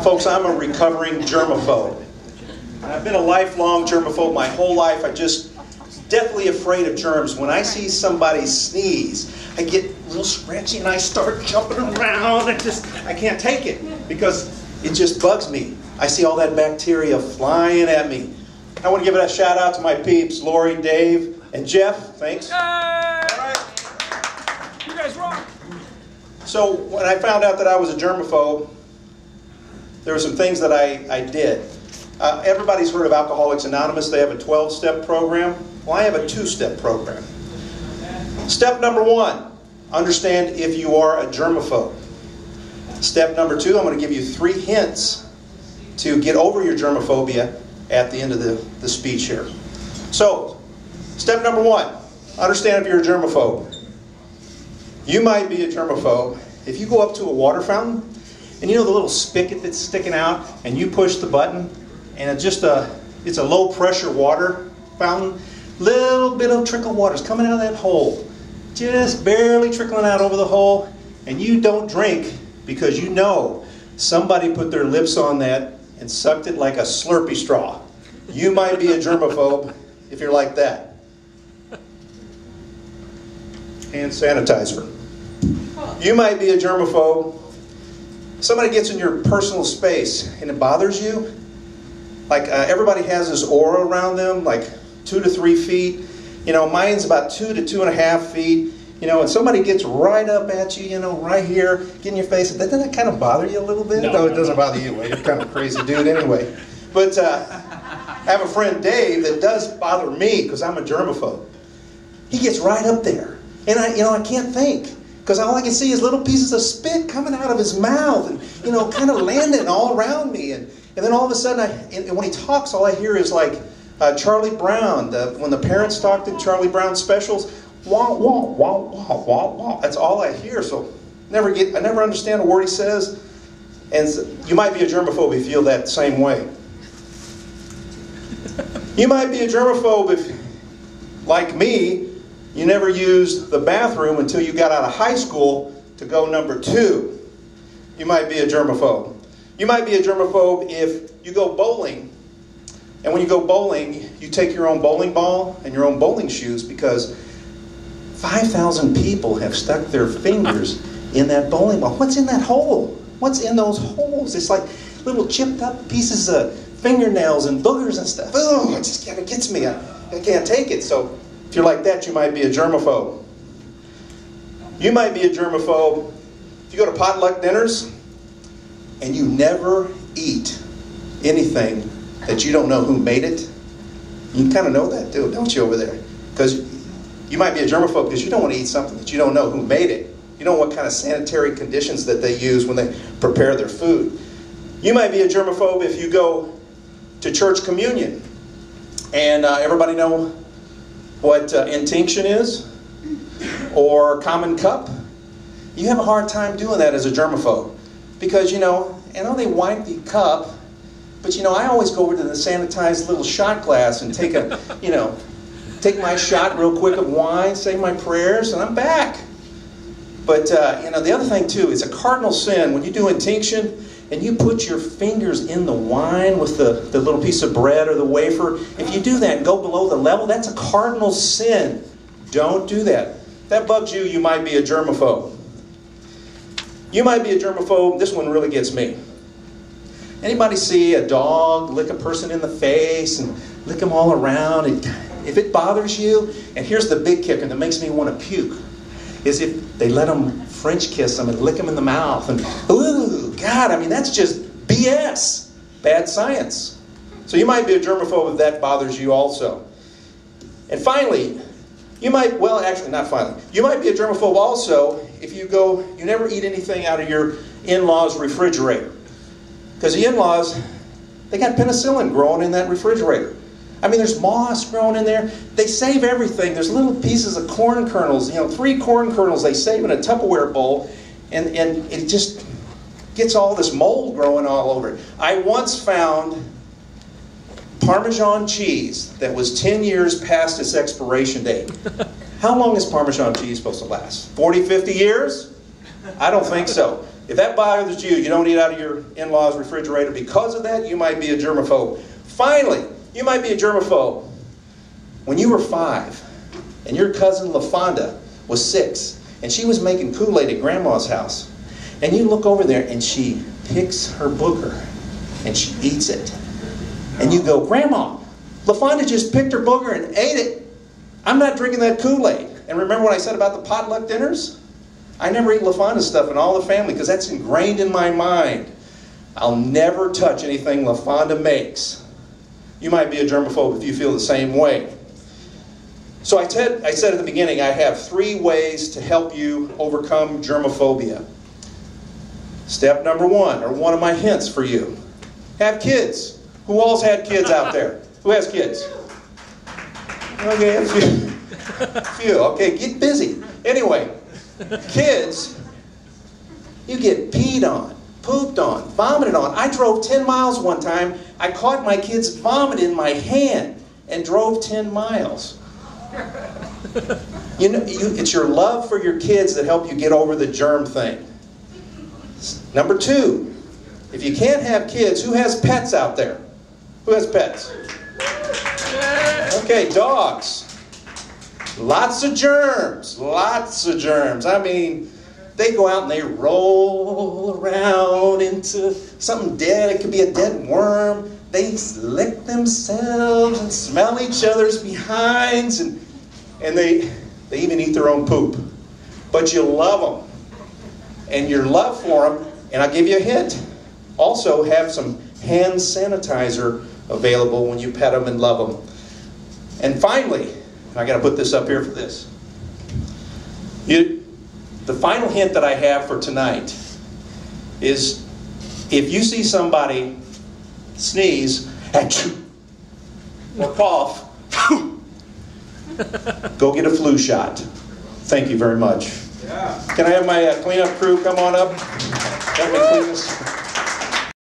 Folks, I'm a recovering germaphobe. I've been a lifelong germaphobe my whole life. I just deathly afraid of germs. When I see somebody sneeze, I get real scratchy and I start jumping around. I can't take it because it just bugs me. I see all that bacteria flying at me. I want to give a shout out to my peeps, Lori, Dave, and Jeff. Thanks. Yay! All right. You guys rock. So when I found out that I was a germaphobe, there were some things that I did. Everybody's heard of Alcoholics Anonymous. They have a 12-step program. Well, I have a 2-step program. Step number 1, understand if you are a germaphobe. Step number 2, I'm going to give you 3 hints to get over your germophobia at the end of the speech here. So, step number 1, understand if you're a germaphobe. You might be a germaphobe if you go up to a water fountain and you know the little spigot that's sticking out and you push the button and it's a low pressure water fountain. Little bit of trickle water is coming out of that hole, just barely trickling out over the hole, and you don't drink because you know somebody put their lips on that and sucked it like a Slurpee straw. You might be a germaphobe if you're like that. Hand sanitizer. You might be a germaphobe. Somebody gets in your personal space and it bothers you. Like everybody has this aura around them, like 2 to 3 feet. You know, mine's about 2 to 2.5 feet. You know, and somebody gets right up at you, you know, right here, get in your face. Doesn't that kind of bother you a little bit? No, it doesn't bother you. You're kind of a crazy dude anyway. But I have a friend, Dave, that does bother me because I'm a germaphobe. He gets right up there. And I can't think. Because all I can see is little pieces of spit coming out of his mouth and, you know, kind of landing all around me. And then all of a sudden, and when he talks, all I hear is like Charlie Brown. When the parents talk to Charlie Brown specials, wah, wah, wah, wah, wah, wah. That's all I hear. So I never understand a word he says. And you might be a germaphobe if you feel that same way. You might be a germaphobe if, like me, you never used the bathroom until you got out of high school to go number 2. You might be a germaphobe. You might be a germaphobe if you go bowling, and when you go bowling, you take your own bowling ball and your own bowling shoes because 5,000 people have stuck their fingers in that bowling ball. What's in that hole? What's in those holes? It's like little chipped up pieces of fingernails and boogers and stuff. Oh, it just kind of gets me. I can't take it. So if you're like that, you might be a germaphobe. You might be a germaphobe if you go to potluck dinners and you never eat anything that you don't know who made it. You kind of know that, don't you, over there? Because you might be a germaphobe because you don't want to eat something that you don't know who made it. You don't know what kind of sanitary conditions that they use when they prepare their food. You might be a germaphobe if you go to church communion. And everybody know what intinction is? Or common cup? You have a hard time doing that as a germaphobe. Because, I know they wipe the cup, but, I always go over to the sanitized little shot glass and take a, take my shot real quick of wine, say my prayers, and I'm back. But, the other thing, too, it's a cardinal sin. When you do intinction and you put your fingers in the wine with the little piece of bread or the wafer, if you do that and go below the level, that's a cardinal sin. Don't do that. If that bugs you, you might be a germaphobe. You might be a germaphobe. This one really gets me. Anybody see a dog lick a person in the face and lick them all around? If it bothers you, and here's the big kicker that makes me want to puke, is if they let them French kiss them and lick them in the mouth. And, ooh, God, that's just BS. Bad science. So you might be a germaphobe if that bothers you also. And finally, you might be a germaphobe also if you never eat anything out of your in-laws' refrigerator. Because the in-laws, they got penicillin growing in that refrigerator. There's moss growing in there. They save everything. There's little pieces of corn kernels, 3 corn kernels they save in a Tupperware bowl, and it just gets all this mold growing all over it. I once found Parmesan cheese that was 10 years past its expiration date. How long is Parmesan cheese supposed to last? 40, 50 years? I don't think so. If that bothers you, you don't eat out of your in-laws' refrigerator. Because of that, you might be a germaphobe. Finally, you might be a germaphobe. When you were 5 and your cousin LaFonda was 6 and she was making Kool-Aid at Grandma's house, and you look over there and she picks her booger and she eats it, and you go, Grandma, LaFonda just picked her booger and ate it. I'm not drinking that Kool-Aid. And remember what I said about the potluck dinners? I never eat LaFonda stuff in all the family because that's ingrained in my mind. I'll never touch anything LaFonda makes. You might be a germaphobe if you feel the same way. So I said at the beginning, I have 3 ways to help you overcome germophobia. Step number 1, or one of my hints for you, have kids. Who all's had kids out there? Who has kids? Okay, a few. Okay, get busy. Anyway, kids, you get peed on, pooped on, vomited on. I drove 10 miles one time. I caught my kids' vomit in my hand and drove 10 miles. You know, it's your love for your kids that help you get over the germ thing. Number 2, if you can't have kids, who has pets out there? Who has pets? Okay, dogs. Lots of germs. Lots of germs. I mean, they go out and they roll around into something dead. It could be a dead worm. They lick themselves and smell each other's behinds, and they even eat their own poop. But you love them. And your love for them, and I'll give you a hint, also have some hand sanitizer available when you pet them and love them. And finally, I got to put this up here for this. The final hint that I have for tonight is if you see somebody sneeze, achoo, or cough, go get a flu shot. Thank you very much. Yeah. Can I have my cleanup crew come on up? Help me clean this.